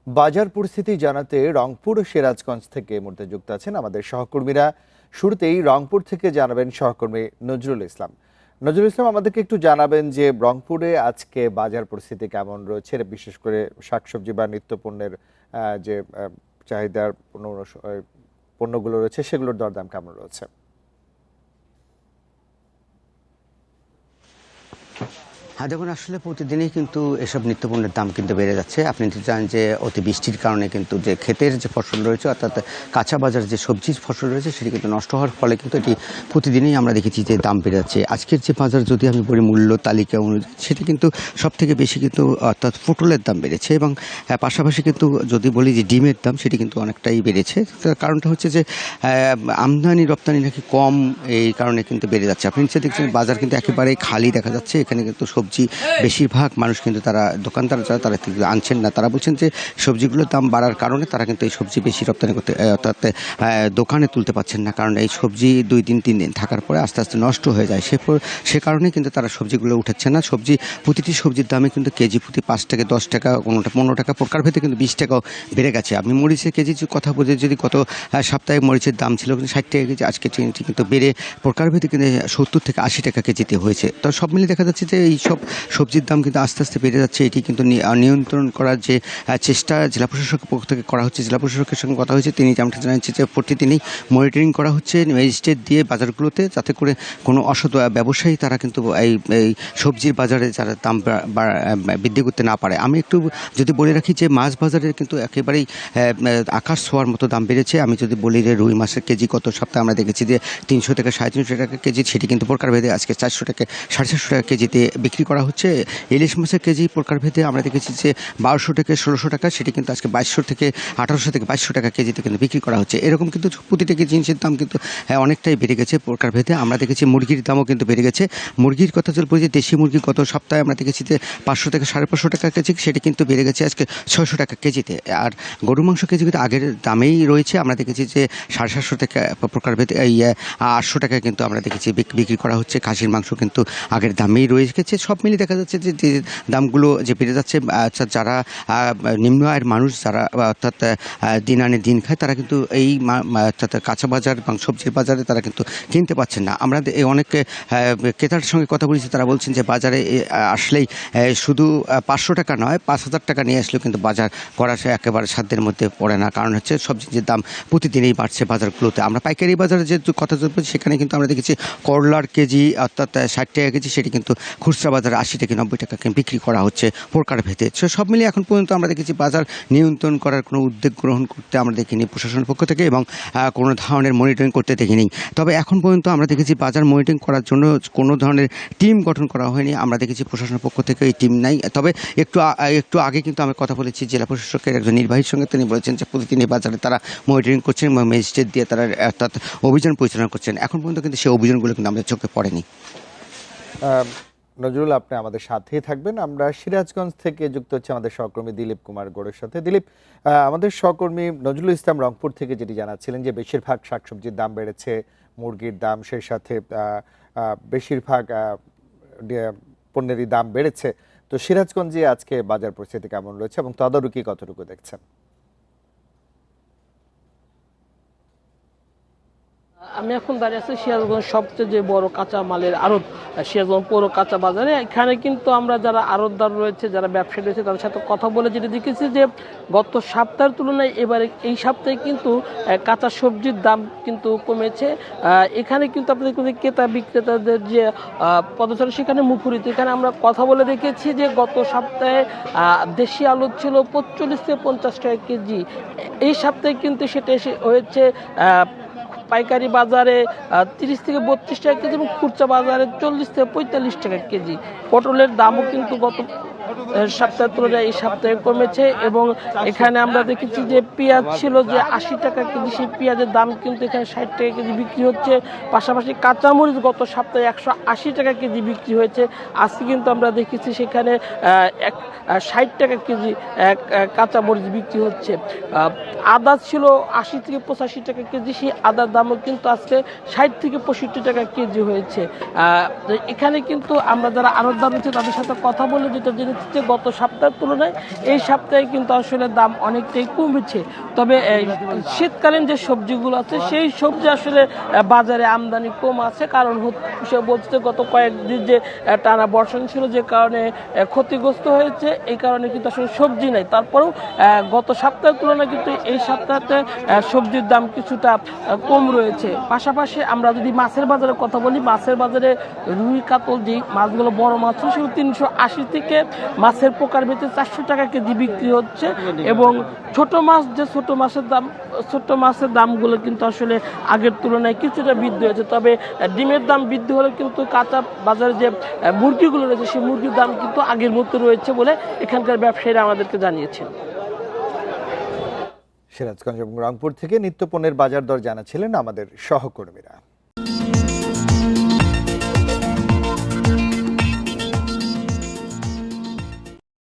বাজার পরিস্থিতি জানাতে রংপুর ও সিরাজগঞ্জ থেকে এই মুহূর্তে যুক্ত আছেন আমাদের সহকর্মীরা। শুরুতেই রংপুর থেকে জানাবেন সহকর্মী নজরুল ইসলাম। নজরুল ইসলাম, আমাদেরকে একটু জানাবেন যে রংপুরে আজকে বাজার পরিস্থিতি কেমন রয়েছে, বিশেষ করে শাকসবজি বা নিত্যপণ্যের যে চাহিদার পণ্যগুলো রয়েছে সেগুলোর দরদাম কেমন রয়েছে? হ্যাঁ, দেখুন, আসলে প্রতিদিনই কিন্তু এসব নিত্যপণ্যের দাম কিন্তু বেড়ে যাচ্ছে। আপনি তো জানেন যে অতিবৃষ্টির কারণে কিন্তু যে ক্ষেতের যে ফসল রয়েছে, অর্থাৎ কাঁচা বাজার যে সবজির ফসল রয়েছে, সেটি কিন্তু নষ্ট হওয়ার ফলে কিন্তু এটি প্রতিদিনই আমরা দেখেছি যে দাম বেড়ে যাচ্ছে। আজকের যে বাজার যদি আমি বলি মূল্য তালিকা অনুযায়ী, সেটা কিন্তু সবথেকে বেশি কিন্তু অর্থাৎ পটলের দাম বেড়েছে এবং পাশাপাশি কিন্তু যদি বলি যে ডিমের দাম, সেটি কিন্তু অনেকটাই বেড়েছে। তার কারণটা হচ্ছে যে আমদানি রপ্তানি নাকি কম, এই কারণে কিন্তু বেড়ে যাচ্ছে। আপনি নিশ্চয়ই দেখছেন বাজার কিন্তু একেবারেই খালি দেখা যাচ্ছে। এখানে কিন্তু সবজি বেশিরভাগ মানুষ কিন্তু তারা দোকানদার যারা তারা আনছেন না। তারা বলছেন যে সবজিগুলোর দাম বাড়ার কারণে তারা কিন্তু এই সবজি বেশি রপ্তানি করতে অর্থাৎ দোকানে তুলতে পারছেন না, কারণ এই সবজি 2 দিন 3 দিন থাকার পরে আস্তে আস্তে নষ্ট হয়ে যায়। সে কারণে কিন্তু তারা সবজিগুলো উঠাচ্ছে না। প্রতিটি সবজির দামে কিন্তু কেজি প্রতি 5 থেকে 10 টাকা, কোনোটা 15 টাকা, প্রকারভেদে কিন্তু 20 টাকাও বেড়ে গেছে। আমি মরিচের কেজির কথা বলে যদি গত সপ্তাহে মরিচের দাম ছিল কিন্তু 60 টাকা কেজি, আজকে কিন্তু বেড়ে প্রকারভেদে কিন্তু 70 থেকে 80 টাকা কেজিতে হয়েছে। তো সব মিলিয়ে দেখা যাচ্ছে যে এই সব সবজির দাম কিন্তু আস্তে আস্তে বেড়ে যাচ্ছে। এটি কিন্তু নিয়ন্ত্রণ করার যে চেষ্টা জেলা প্রশাসকের পক্ষ থেকে করা হচ্ছে। জেলা প্রশাসকের সঙ্গে কথা হয়েছে, তিনি যেমনটা জানাচ্ছেন যে প্রতিদিনই মনিটরিং করা হচ্ছে ম্যাজিস্ট্রেট দিয়ে বাজারগুলোতে, যাতে করে কোনো অসৎ ব্যবসায়ী তারা কিন্তু এই সবজির বাজারে যারা দাম বৃদ্ধি করতে না পারে। আমি একটু যদি বলে রাখি যে মাছ বাজারে কিন্তু একেবারেই আকাশ ছোঁয়ার মতো দাম বেড়েছে। আমি যদি বলি যে রুই মাছের কেজি গত সপ্তাহে আমরা দেখেছি যে 300 থেকে 350 টাকা কেজি, সেটি কিন্তু প্রকারভেদে আজকে 400 থেকে 450 টাকা কেজিতে বিক্রি করা হচ্ছে। ইলিশ মাছের কেজি প্রকারভেদে আমরা দেখেছি যে 1200 থেকে 1600 টাকা, সেটি কিন্তু আজকে 2200 থেকে 1800 থেকে 2200 টাকা কেজিতে কিন্তু বিক্রি করা হচ্ছে। এরকম কিন্তু প্রতিটা জিনিসের দাম কিন্তু অনেকটাই বেড়ে গেছে প্রকারভেদে। আমরা দেখেছি মুরগির দামও কিন্তু বেড়ে গেছে। মুরগির কথা যদি বলি যে দেশি মুরগি গত সপ্তাহে আমরা দেখেছি যে 500 থেকে 550 টাকা কেজি, সেটি কিন্তু বেড়ে গেছে আজকে 600 টাকা কেজিতে। আর গরু মাংস কেজি কিন্তু আগের দামেই রয়েছে। আমরা দেখেছি যে 750 থেকে প্রকারভেদে 800 টাকায় কিন্তু আমরা দেখেছি বিক্রি করা হচ্ছে। খাসির মাংস কিন্তু আগের দামেই রয়ে গেছে। সব মিলিয়ে দেখা যাচ্ছে যে দামগুলো যে বেড়ে যাচ্ছে, যারা নিম্ন আয়ের মানুষ, যারা অর্থাৎ দিন আনে দিন খায়, তারা কিন্তু এই অর্থাৎ কাঁচা বাজার এবং সবজির বাজারে তারা কিন্তু কিনতে পারছেন না। আমরা অনেক ক্রেতার সঙ্গে কথা বলেছি, তারা বলছেন যে বাজারে আসলেই শুধু 500 টাকা নয়, 5000 টাকা নিয়ে আসলেও কিন্তু বাজার করা একেবারে সাধ্যের মধ্যে পড়ে না, কারণ হচ্ছে সবজির দাম প্রতিদিনই বাড়ছে বাজারগুলোতে। আমরা পাইকারি বাজারে যে কথা বলছি, সেখানে কিন্তু আমরা দেখেছি করলার কেজি অর্থাৎ 60 টাকা কেজি, সেটি কিন্তু খুচরা বাজারে 80 থেকে 90 টাকা বিক্রি করা হচ্ছে প্রকারভেদে। সব মিলিয়ে এখন পর্যন্ত আমরা দেখেছি বাজার নিয়ন্ত্রণ করার কোনো উদ্যোগ গ্রহণ করতে আমরা দেখিনি প্রশাসনের পক্ষ থেকে, এবং কোনো ধরনের মনিটরিং করতে দেখিনি। তবে এখন পর্যন্ত আমরা দেখেছি বাজার মনিটরিং করার জন্য কোনো ধরনের টিম গঠন করা হয়নি। আমরা দেখেছি প্রশাসনের পক্ষ থেকে এই টিম নাই। তবে একটু আগে কিন্তু আমি কথা বলেছি জেলা প্রশাসকের একজন নির্বাহীর সঙ্গে, তিনি বলেছেন যে প্রতিদিন এই বাজারে তারা মনিটরিং করছেন এবং ম্যাজিস্ট্রেট দিয়ে তারা অর্থাৎ অভিযান পরিচালনা করছেন। এখন পর্যন্ত কিন্তু সেই অভিযানগুলো কিন্তু আমাদের চোখে পড়েনি। নজরুল, আপনি আমাদের সাথেই থাকবেন। আমরা সিরাজগঞ্জ থেকে যুক্ত হচ্ছে আমাদের সহকর্মী দিলীপ কুমার গড়ের সাথে। দিলীপ, আমাদের সহকর্মী নজরুল ইসলাম রংপুর থেকে যেটি জানাচ্ছিলেন যে বেশিরভাগ শাকসবজির দাম বেড়েছে, মুরগির দাম, সেই সাথে বেশিরভাগ পণ্যেরই দাম বেড়েছে। তো সিরাজগঞ্জে আজকে বাজার পরিস্থিতি কেমন রয়েছে এবং তদারকি কতটুকু দেখছেন? আমি এখন দাঁড়িয়ে আছি সিরাজগঞ্জ সবচেয়ে যে বড় কাঁচা মালের আড়ত, সিরাজগঞ্জ পৌর কাঁচা বাজারে। এখানে কিন্তু আমরা যারা আড়তদার রয়েছে, যারা ব্যবসায়ী রয়েছে, তাদের সাথে কথা বলে যেটা দেখেছি যে গত সপ্তাহের তুলনায় এবারে এই সপ্তাহে কিন্তু কাঁচা সবজির দাম কিন্তু কমেছে। এখানে কিন্তু আপনাদের ক্রেতা বিক্রেতাদের যে পদচারণ সেখানে মুখরিত। এখানে আমরা কথা বলে দেখেছি যে গত সপ্তাহে দেশি আলু ছিল 45 থেকে 50 টাকা কেজি, এই সপ্তাহে কিন্তু সেটা এসে হয়েছে পাইকারি বাজারে 30 থেকে 32 টাকা কেজি এবং খুচরা বাজারে 40 থেকে 45 টাকা কেজি। পটলের দামও কিন্তু গত সপ্তাহের তুলনায় এই সপ্তাহে কমেছে। এবং এখানে আমরা দেখেছি যে পেঁয়াজ ছিল যে 80 টাকা কেজি, সেই পেঁয়াজের দাম কিন্তু এখানে 60 টাকা কেজি বিক্রি হচ্ছে। পাশাপাশি কাঁচামরিচ গত সপ্তাহে 180 টাকা কেজি বিক্রি হয়েছে, আজকে কিন্তু আমরা দেখেছি সেখানে 60 টাকা কেজি কাঁচামরিচ বিক্রি হচ্ছে। আদা ছিল 80 থেকে 85 টাকা কেজি, সেই আদার দামও কিন্তু আজকে 60 থেকে 65 টাকা কেজি হয়েছে। এখানে কিন্তু আমরা যারা আড়তদার রয়েছে তাদের সাথে কথা বলে যেটা জেনেছি যে গত সপ্তাহের তুলনায় এই সপ্তাহে কিন্তু আসলে দাম অনেকটাই কমেছে। তবে শীতকালীন যে সবজিগুলো আছে সেই সবজি আসলে বাজারে আমদানি কম আছে, কারণ সে বলছে গত কয়েকদিন যে টানা বর্ষণ ছিল যে কারণে ক্ষতিগ্রস্ত হয়েছে, এই কারণে কিন্তু আসলে সবজি নাই। তারপরেও গত সপ্তাহের তুলনায় কিন্তু এই সপ্তাহে সবজির দাম কিছুটা কম রয়েছে। পাশাপাশি আমরা যদি মাছের বাজারের কথা বলি, মাছের বাজারে রুই কাতল যে মাছগুলো বড় মাছ সেগুলো 380 থেকে মাছের প্রকার ভেদে 400 টাকা কেজি বিক্রি হচ্ছে, এবং ছোট মাছের দামগুলো কিন্তু আসলে আগের তুলনায় কিছুটা বৃদ্ধি হয়েছে। তবে ডিমের দাম বৃদ্ধি হলে কিন্তু কাঁচা বাজারে যে মুরগিগুলো রয়েছে সেই মুরগির দাম কিন্তু আগের মতো রয়েছে বলে এখানকার ব্যবসায়ীরা আমাদেরকে জানিয়েছেন। সিরাজগঞ্জ এবং রংপুর থেকে নিত্যপণ্যের বাজার দর জানাচ্ছিলেন আমাদের সহকর্মীরা।